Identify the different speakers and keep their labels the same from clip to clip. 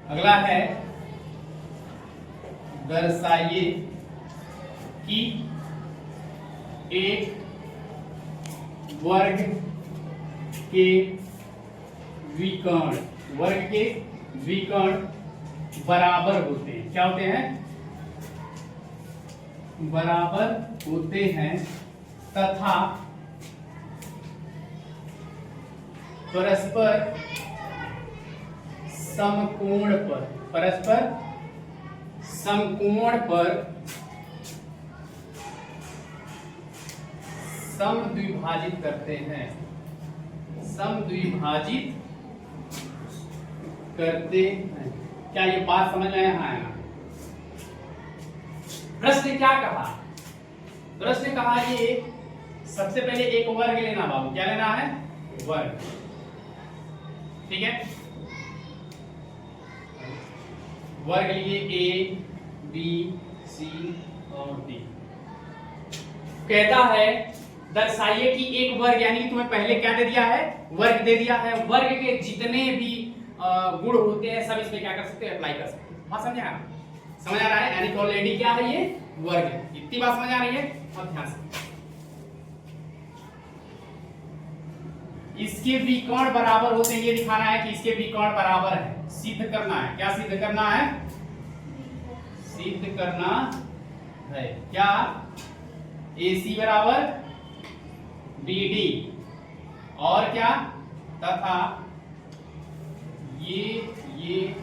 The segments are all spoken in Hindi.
Speaker 1: अगला है दर्शाइए कि एक वर्ग के विकर्ण बराबर होते हैं। क्या होते हैं? बराबर होते हैं तथा परस्पर समकोण पर समद्विभाजित करते हैं। क्या ये बात समझ में यहाँ है ना? प्रश्न ने क्या कहा? प्रश्न ने कहा ये सबसे पहले एक वर्ग लेना बाबू। क्या लेना है? वर्ग। ठीक है, वर्ग लिए ए बी सी और डी। कहता है दर्शाइए कि एक वर्ग, यानी कि तुम्हें पहले क्या दे दिया है? वर्ग दे दिया है। वर्ग के जितने भी गुण होते हैं सब इसमें क्या कर सकते हैं? अप्लाई कर सकते हैं। बात समझ आ रहा है? यानी कि ऑलरेडी क्या है? ये वर्ग है। इतनी बात समझ आ रही है? और ध्यान से इसके विकर्ण बराबर होते हैं, ये दिखाना है कि इसके विकर्ण बराबर है। सिद्ध करना है। क्या सिद्ध करना है? सिद्ध करना है क्या? AC बराबर BD और क्या? तथा ये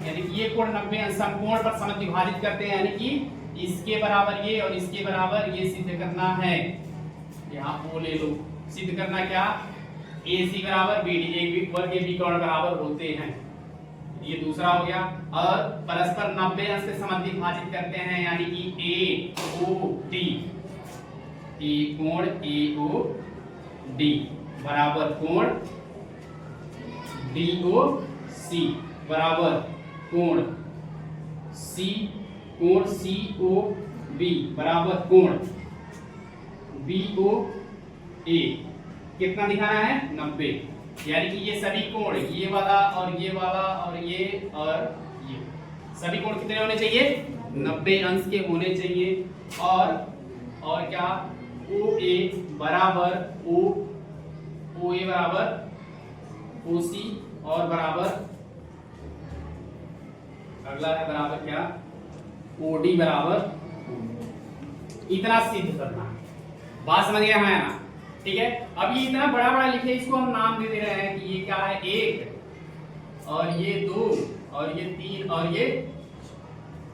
Speaker 1: यानी कि ये कोण 90 अंश समकोण पर समद्विभाजित करते हैं, यानी कि इसके बराबर ये और इसके बराबर ये सिद्ध करना है। यहाँ वो ले लो। सिद्ध करना क्या? AC बराबर BD, एक वर्ग के विकर्ण बराबर होते हैं। ये दूसरा हो गया। और परस्पर 90 अंश से समद्विभाजित करते हैं, यानी कि AOD, कोण AOD बराबर कोण DOC बराबर कोण COB बराबर कोण BOA। कितना दिखाना है? 90। यानी कि ये सभी कोण, ये वाला और ये वाला और ये सभी कोण कितने होने चाहिए? 90 अंश के होने चाहिए। और क्या? OA बराबर OA बराबर OC और बराबर अगला है बराबर क्या? OD बराबर। इतना सिद्ध करना है। बात समझ गया है ना? ठीक है, अब ये इतना बड़ा बड़ा लिखे, इसको हम नाम दे रहे हैं कि ये क्या है? 1 और ये 2 और ये 3 और ये।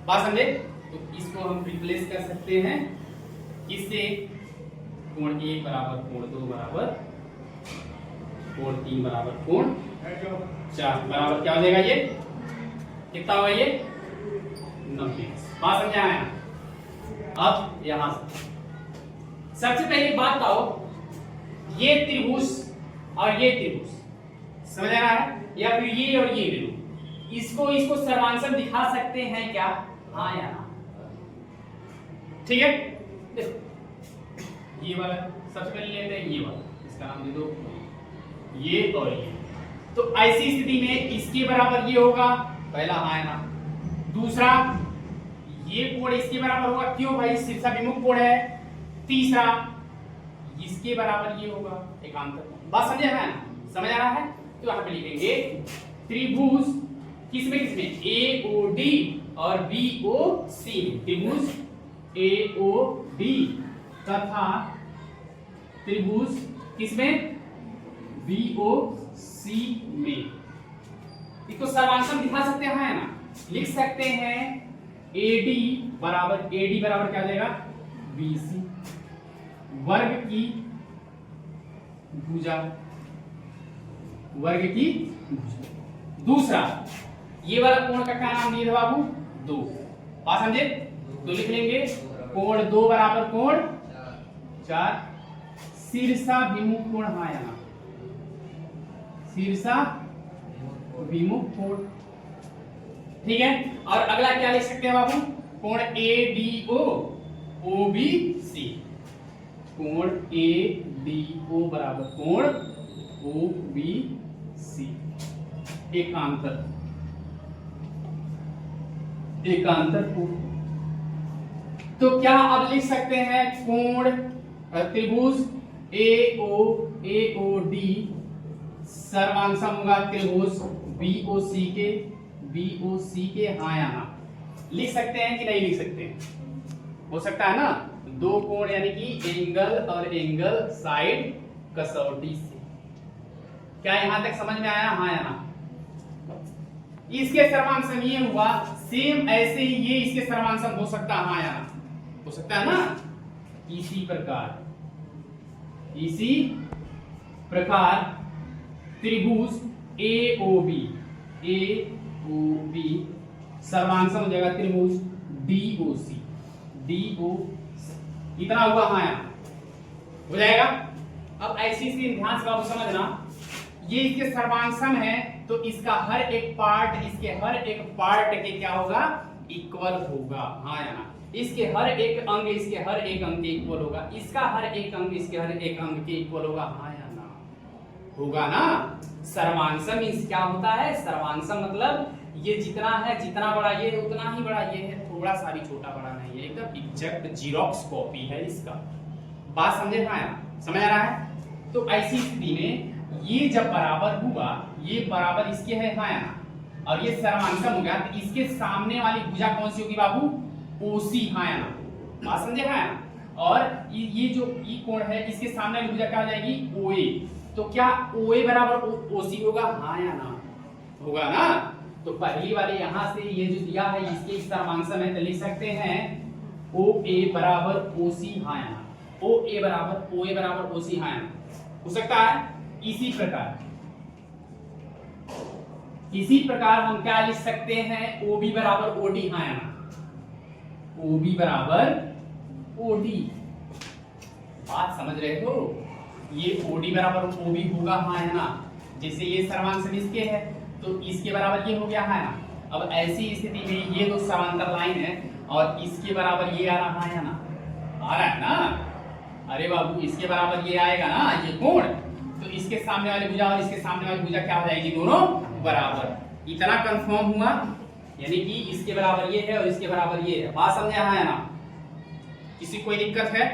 Speaker 1: बात समझे? तो इसको हम रिप्लेस कर सकते हैं किससे? कोण 1 बराबर कोण 2 बराबर कोण 3 बराबर कोण 4 बराबर क्या हो जाएगा? ये कितना होगा? ये 90। बात समझा है? अब यहां से सबसे पहले बात बताओ, ये त्रिभुज और ये त्रिभुज समझ आ रहा है? या फिर ये और ये बिंदु, इसको सर्वांशम दिखा सकते हैं क्या? हाँ या ना? ठीक है, ये वाला सबसे पहले लेते हैं। ये वाला, इसका नाम दे दो ये और ये। तो ऐसी स्थिति में इसके बराबर ये होगा पहला, हाँ ना? दूसरा, ये कोण इसके बराबर होगा। क्यों भाई? शीर्षाभिमुख कोण है। तीसरा, इसके बराबर ये होगा एकांतर कोण। बात समझे है ना? समझ आ रहा है? तो यहाँ पे लिखेंगे त्रिभुज किसमें AOD और BOC। त्रिभुज AOD तथा त्रिभुज किसमें? BOC में। इसको सर्वांशम दिखा सकते हैं ना? लिख सकते हैं AD बराबर क्या हो जाएगा? BC। वर्ग की भुजा, दूसरा ये वाला कोण का क्या नाम दिया बाबू? 2। बात समझे? तो लिख लेंगे कोण 2 बराबर कोण 4। शीर्षाभिमुख कोण, हाँ यहाँ शीर्षाभिमुख कोण। ठीक है, और अगला क्या लिख सकते हैं बाबू? कोण ADO OBC। कोण ADO बराबर कोण OBC एकांतर। एकांतर कोण। तो क्या अब लिख सकते हैं कोण त्रिभुज AOD सर्वांगसम होगा त्रिभुज BOC के हाँ या ना। लिख सकते हैं कि नहीं लिख सकते हैं? हो सकता है ना, दो कोण यानी कि एंगल और एंगल साइड कसौटी से। क्या यहां तक समझ में आया हाँ या ना? इसके सर्वांगसम ये हुआ, सेम ऐसे ही ये इसके सर्वांगसम हो सकता है हाँ या ना? हो सकता है ना। इसी प्रकार त्रिभुज AOB सर्वांगसम हो जाएगा त्रिभुज DOC इतना हुआ हाँ या हो जाएगा। अब ऐसी सी ध्यान से बाबू समझना, ये इसके सर्वांगसम है तो इसका हर एक पार्ट इसके हर एक पार्ट के क्या होगा, इक्वल होगा हाँ या ना। इसके हर एक अंग इसके हर एक अंग के इक्वल होगा, इसका हर एक अंग इसके हर एक अंग के इक्वल होगा हाँ या ना। होगा ना। सर्वांगसम मींस क्या होता है, सर्वांगसम मतलब ये जितना है, जितना बड़ा ये है उतना ही बड़ा ये है, थोड़ा सा भी छोटा बड़ा नहीं है, एकदम एग्जैक्ट जीरोक्स कॉपी है इसका। बात समझे हाँ या समझ आ रहा है? तो ऐसी स्थिति में ये जब बराबर हुआ, ये बराबर इसके है हाँ या ना, और ये सर्वांगसम हो गया, तो इसके सामने वाली भुजा कौन सी होगी बाबू, OC हाँ या ना। बात समझे हाँ या ना? और ये जो ई कोण है इसके सामने वाली भुजा क्या हो जाएगी, OA। तो क्या OA बराबर OC होगा हाँ या ना? होगा ना। तो पहली वाले यहां से ये जो दिया है इसके सर्वांगसम है, तो लिख सकते हैं OA बराबर OC हाँ या ना। OA बराबर OC हाँ या ना। हो सकता है। इसी प्रकार हम क्या लिख सकते हैं, OB बराबर OD हाँ या ना। OB बराबर OD। बात समझ रहे हो? ये OD बराबर OB होगा हाँ या ना। जैसे ये सर्वांगसम इसके है तो इसके बराबर ये हो गया है ना। अब ऐसी स्थिति में ये दो समांतर लाइन है और इसके बराबर ये आ रहा है ना, आ रहा है ना। अरे बाबू इसके बराबर ये आएगा ना, ये कोण, तो इसके सामने वाली भुजा और इसके सामने वाली भुजा क्या हो जाएगी, दोनों बराबर। इतना कंफर्म हुआ, यानी कि इसके बराबर ये है और इसके बराबर ये है। बात समझे हाँ या ना? किसी कोई दिक्कत है?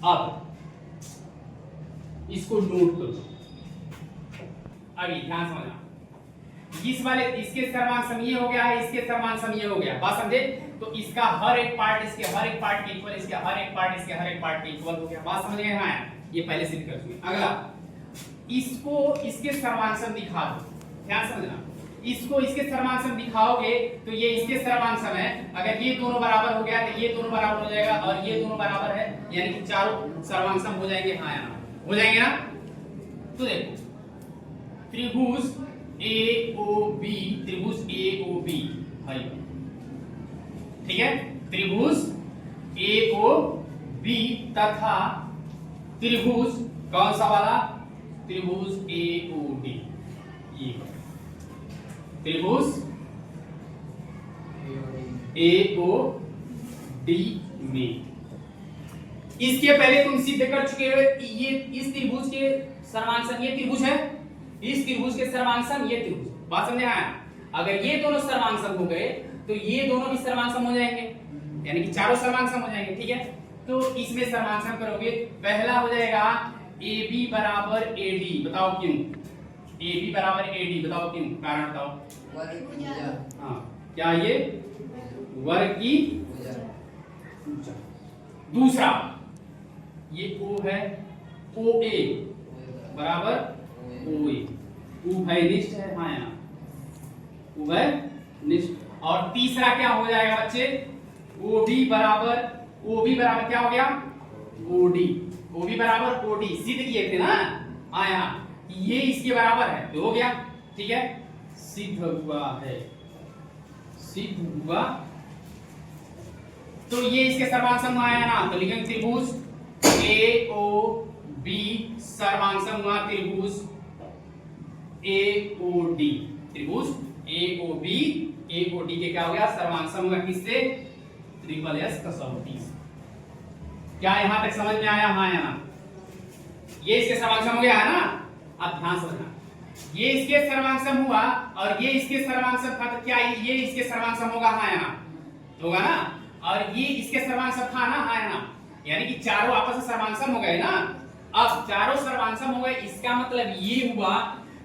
Speaker 1: अब इसको नोट करो, अभी ध्यान समझना। इस वाले इसके सर्वांगसम ये हो गया है, इसके सर्वांगसम ये हो गया। बात समझे? तो इसका हर एक पार्ट इसके हर एक पार्ट के इक्वल, इसके हर एक पार्ट इसके हर एक पार्ट के इक्वल हो गया। बात समझ गए हाँ? ये पहले सिद्ध कर चुके। अगला, इसको इसके सर्वांगसम दिखा दो। ध्यान समझना, इसको इसके सर्वांगसम दिखाओगे तो ये इसके सर्वांगसम है। अगर ये दोनों बराबर हो गया तो ये दोनों बराबर हो जाएगा और ये दोनों बराबर है, यानी कि चारों सर्वांगसम हो जाएंगे हाँ या ना? हो जाएंगे ना। तो देखो त्रिभुज AOB है, ठीक है। त्रिभुज AOB तथा त्रिभुज कौन सा वाला, त्रिभुज AOD। ये त्रिभुज AOD में इसके पहले तुम सिद्ध कर चुके हो, ये इस त्रिभुज के सर्वांगसम ये त्रिभुज है, इस त्रिभुज के सर्वांगसम ये त्रिभुज। बात समझे आया? अगर ये दोनों सर्वांगसम हो गए तो ये दोनों भी सर्वांगसम हो जाएंगे, यानी कि चारों सर्वांगसम हो जाएंगे, ठीक है। तो इसमें सर्वांगसम करोगे, पहला हो जाएगा AB बराबर AD। बताओ क्यों AB बराबर AD, बताओ क्यों, कारण बताओ। हाँ, क्या ये वर्ग की भुजा। दूसरा ये O है, OA बराबर OA, उभयनिष्ठ है हाँ या उभयनिष्ठ। और तीसरा क्या हो जाएगा बच्चे, OB बराबर क्या हो गया, OB बराबर OD। सिद्ध किए थे ना हाँ यहाँ, ये इसके बराबर है तो हो गया, ठीक है, सिद्ध हुआ है, सिद्ध हुआ। तो ये इसके सर्वांगसम आया ना, तो लिखेंगे त्रिभुज AOB सर्वांगसम हुआ त्रिभुज AOD। त्रिभुज AOD के क्या हो गया, सर्वांगसम हुआ किससे, ट्रिपल S कसौटी से। क्या यहां तक समझ में आया हाँ या ना? ये इसके सर्वांगसम हो गया है ना। अब ध्यान समझना, ये इसके सर्वांगसम हुआ और ये इसके सर्वांगसम था, तो क्या ये इसके सर्वांगसम होगा हाँ या ना? होगा ना। और ये इसके सर्वांग था ना, हाँ ना, यानी कि चारों आपस में सर्वांग हो गए ना। अब चारों सर्वांग हो गए, इसका मतलब ये हुआ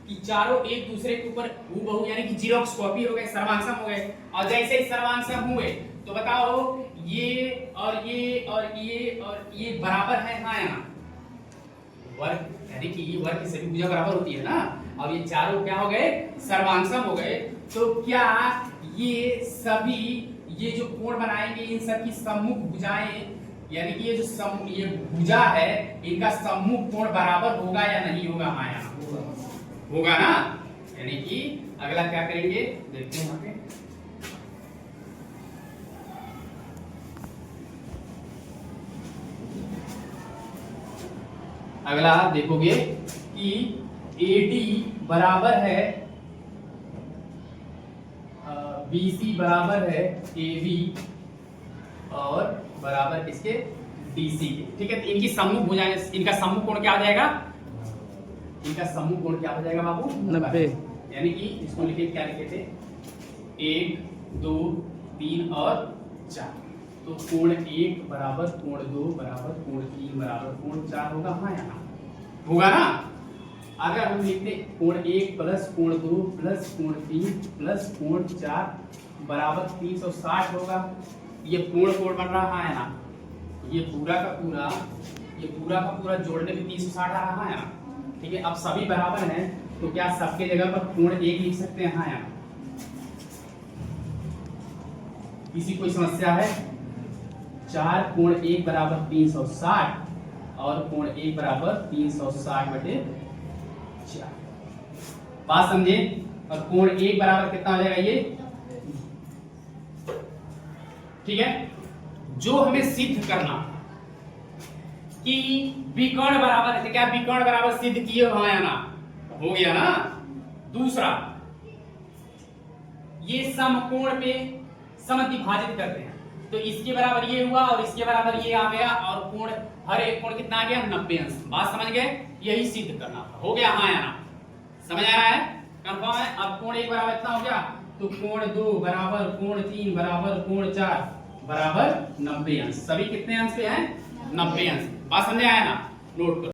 Speaker 1: कि चारों एक दूसरे के ऊपर हूबहू यानी कि जीरोक्स कॉपी हो गए, सर्वांग हो गए। और जैसे ही सर्वांग हुए तो बताओ ये और ये और ये और ये बराबर है, हाँ या ना। वर्ग यानी कि ये वर्ग की सभी भुजा बराबर होती है ना। अब ये चारों क्या हो गए, सर्वांगसम हो गए। तो क्या ये सभी ये जो कोण बनाएंगे इन सब की सम्मुख भुजाएं यानी कि ये जो ये भुजा है इनका सम्मुख कोण बराबर होगा या नहीं होगा, हाँ या ना, होगा ना। यानी कि अगला क्या करेंगे देखते हैं यहाँ पे। अगला आप देखोगे कि AD बराबर है BC बराबर है AB और बराबर किसके, DC के। ठीक है, तो इनकी सम्मुख भुजाएं, इनका सम्मुख कोण क्या आ जाएगा, इनका सम्मुख कोण क्या हो जाएगा बाबू, 90। यानी कि इसको लिखे क्या लिखे थे, 1 2 3 और 4। तो कोण 1 बराबर कोण 2 बराबर कोण 3 बराबर कोण 4 होगा, हाँ या ना, होगा ना। अगर हम लिखते कोण 1 प्लस कोण 2 प्लस कोण 3 प्लस कोण 4 बराबर 360 होगा। ये पूर्ण कोण बन रहा है ना, ये पूरा का पूरा जोड़ने में 360 आ रहा है ना। ठीक है, अब सभी बराबर हैं तो क्या सबके जगह पर कोण 1 लिख सकते हैं, हाँ या ना। किसी कोई समस्या है, 4 कोण 1 बराबर 360 और कोण 1 बराबर 360/4। बात समझे। और कोण 1 बराबर कितना हो जाएगा ये, ठीक है। जो हमें सिद्ध करना कि विकर्ण बराबर है, क्या विकर्ण बराबर सिद्ध किए, हाँ या ना, हो गया ना। दूसरा, ये समकोण पे समद्विभाजित करते हैं, तो इसके बराबर ये हुआ और इसके बराबर ये आ गया और कोण हर एक कोण कितना आ गया, 90 अंश। बात समझ गए, यही सिद्ध करना था, हो गया, हाँ या ना, समझ आ रहा है, कंफर्म है। अब कोण 1 बराबर इतना हो गया, तो कोण 2 बराबर कोण 3 बराबर कोण 4 बराबर 90 अंश। सभी कितने अंश पे हैं, 90 अंश। बात समझ आया ना, नोट करो।